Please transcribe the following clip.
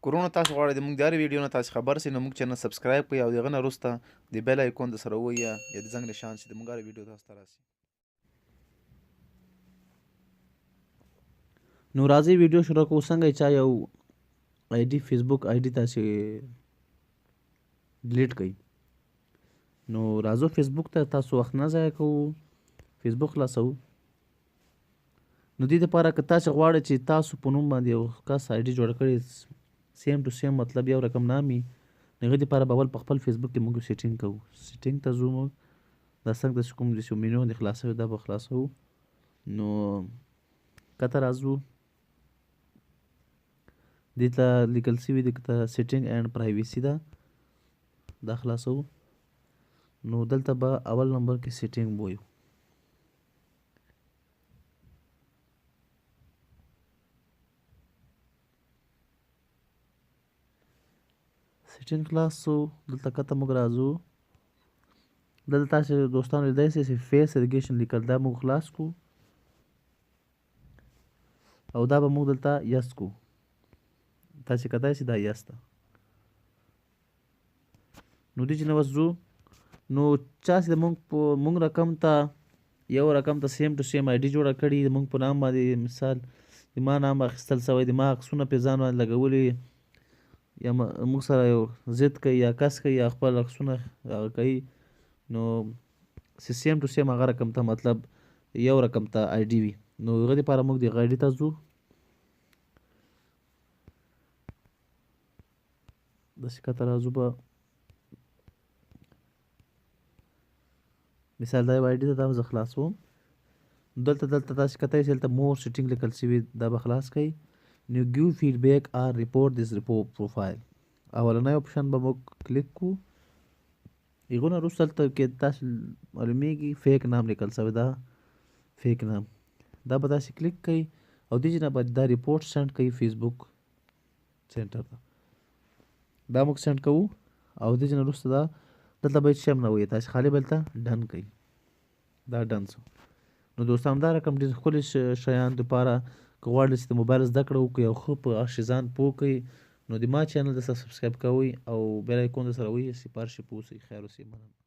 کورونه تاسو غواړئ د موږ د هرې ویډیو نه تاسو خبر سئ نو موږ چینل سبسکرایب کړئ او د هغه نه وروسته د بیل آیکون د سره ووهئ یا د زنګ نشان چې د موږ هره ویډیو تاسو ته راسي. نو راځئ ویډیو شروع کوو. څنګه چا یو آی ډي فیسبوک آی ډي تاسې ډیلیټ کړئ. نو راځو فیسبوک ته، تاسو وخت نه ضایع کوو، فیسبوک خلاصوو. نو دې دپاره که تاسې غواړئ چې تاسو په نوم باندې یو کس آی ډي جوړه کړې سیم ټو سیم مطلب یو رقم نام وي، نو هغې دپاره به اول په خپل فیسبوک کې موږ سیټینګ کوو. سیټینګ ته ځو موږ، دا څنګه چې کوم داسې مینو باندې خلاصوي دا به خلاصوو. نو کته راځو، دې ته لیکل سوي دي سیټینګ اینډ پرایویسي ده، دا خلاصوو. نو دلته به اول نمبر کې سیټینګ ووایو. سیټینګ خلاص شو. دلته کته موږ راځو، دلته تاسې دوستانو لیدلی شئ چې فیس ریکګنیشن لیکل، دا موږ خلاص کړو او دا به موږ دلته یس کړو. تاسې کتای شئ دا یس ده. نو دې چې نه اوس ځو، نو چا چې موږ رقم ته یو رقم ته سیم ټو سیم آی ډي جوړه کړي، د موږ په نام باندې مثال د ما نام اخیستل سوی، د ما عکسونه پې ځان باندې لګولي، یا موږ سره یو ضد کوي یا کس کوي یا خپل عکسونه هغه کوي، نو سیم ټو سیم هغه رقم ته مطلب یو رقم ته آی ډي وي. نو هغه دپاره موږ د هغه آی ډي ته ځو. داسې کته راځو، به مثال دا یو آی ډي ده، دا به زه خلاصوم. دلته تاسې کتای شئ دلته مور سیټینګ لیکل سوي، دا به خلاص کړئ. نو ګیو فیډبیک آر ریپورټ دس پروفایل، اولنی اپشن به موږ کلیک کړو. هغو نه وروسته دلته کې تاسو معلومیږي فیک نام لیکل سوی، دا فیک نام، دا به تاسې کلیک کوئ او دې نه به دا ریپورټ سینډ کوي فیسبوک سینټر ته، دا موږ سینډ کوو. او دې نه وروسته دا دلته به هېڅ شی هم نه وایي، تاسې خالي به دلته ډن کوئ. دا ډن شو. نو دوستان دا رقم ډېر ښکلي شیان دپاره که غواړئ چې د موبایل زده کړه وکړئ او ښه په هغه شي ځان پوه کړئ، نو د ما چینل درسره سبسکرایب کوئ او بیل آیکون درسره ووهئ چې په هر شي پوه شئ. خیر اوسئ، مننه.